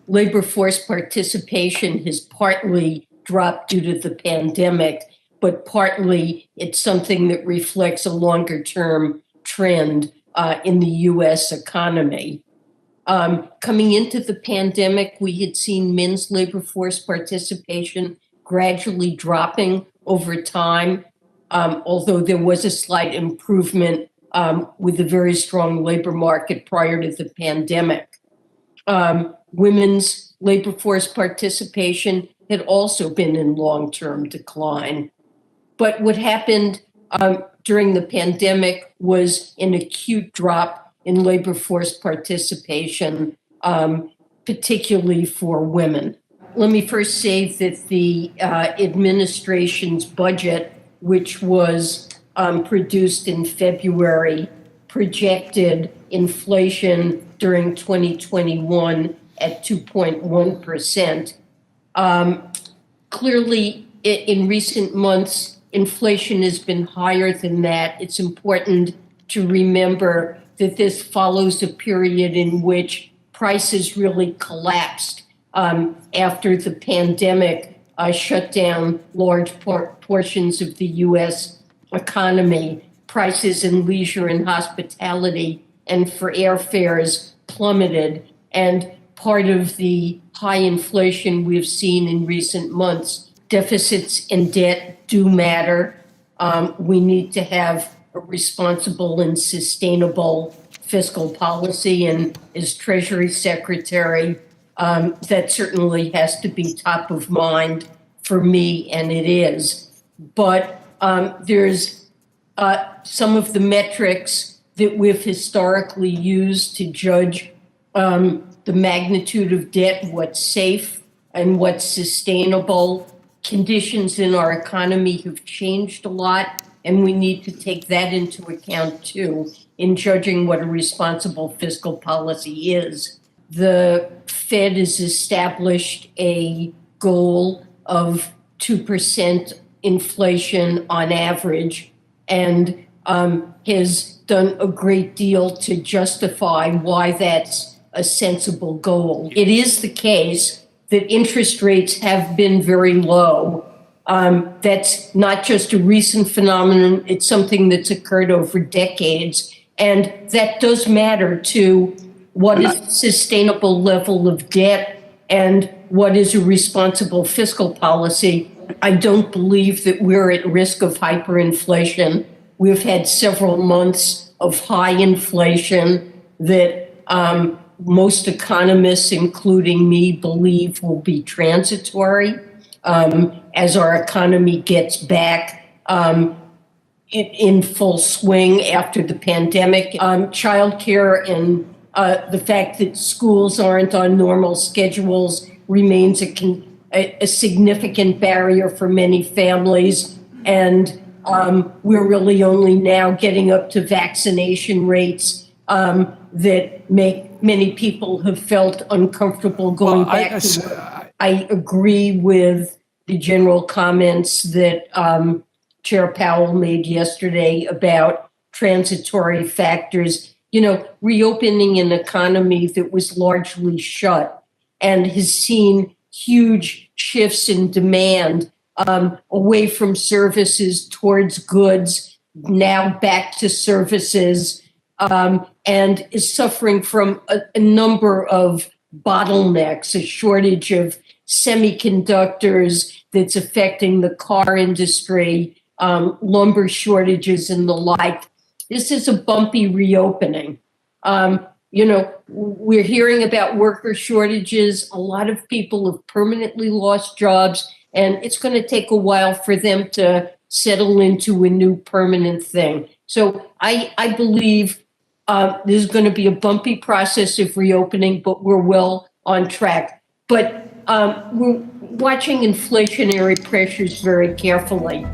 labor force participation has partly dropped due to the pandemic, but partly it's something that reflects a longer-term trend in the U.S. economy. Coming into the pandemic, we had seen men's labor force participation gradually dropping over time, although there was a slight improvement with a very strong labor market prior to the pandemic. Women's labor force participation had also been in long-term decline. But what happened during the pandemic was an acute drop in labor force participation, particularly for women. Let me first say that the administration's budget, which was produced in February, projected inflation during 2021 at 2.1%. Clearly, in recent months, inflation has been higher than that. It's important to remember that this follows a period in which prices really collapsed after the pandemic shut down large portions of the U.S. economy. Prices in leisure and hospitality and for airfares plummeted. And part of the high inflation we've seen in recent months, deficits and debt do matter. We need to have a responsible and sustainable fiscal policy. And as Treasury Secretary, that certainly has to be top of mind for me, and it is. But there's some of the metrics that we've historically used to judge the magnitude of debt, what's safe and what's sustainable. Conditions in our economy have changed a lot, and we need to take that into account too in judging what a responsible fiscal policy is. The Fed has established a goal of 2% inflation on average, and has done a great deal to justify why that's a sensible goal. It is the case that interest rates have been very low. That's not just a recent phenomenon, it's something that's occurred over decades. And that does matter to what is a sustainable level of debt and what is a responsible fiscal policy. I don't believe that we're at risk of hyperinflation. We've had several months of high inflation that most economists, including me, believe will be transitory as our economy gets back in full swing after the pandemic. Childcare and the fact that schools aren't on normal schedules remains a significant barrier for many families. And we're really only now getting up to vaccination rates that make many people have felt uncomfortable going back to work. I agree with the general comments that Chair Powell made yesterday about transitory factors. You know, reopening an economy that was largely shut and has seen huge shifts in demand away from services towards goods, now back to services, and is suffering from a number of bottlenecks, a shortage of semiconductors that's affecting the car industry, lumber shortages and the like. This is a bumpy reopening. You know, we're hearing about worker shortages. A lot of people have permanently lost jobs, and it's going to take a while for them to settle into a new permanent thing. So I believe there's going to be a bumpy process of reopening, but we're well on track. But we're watching inflationary pressures very carefully.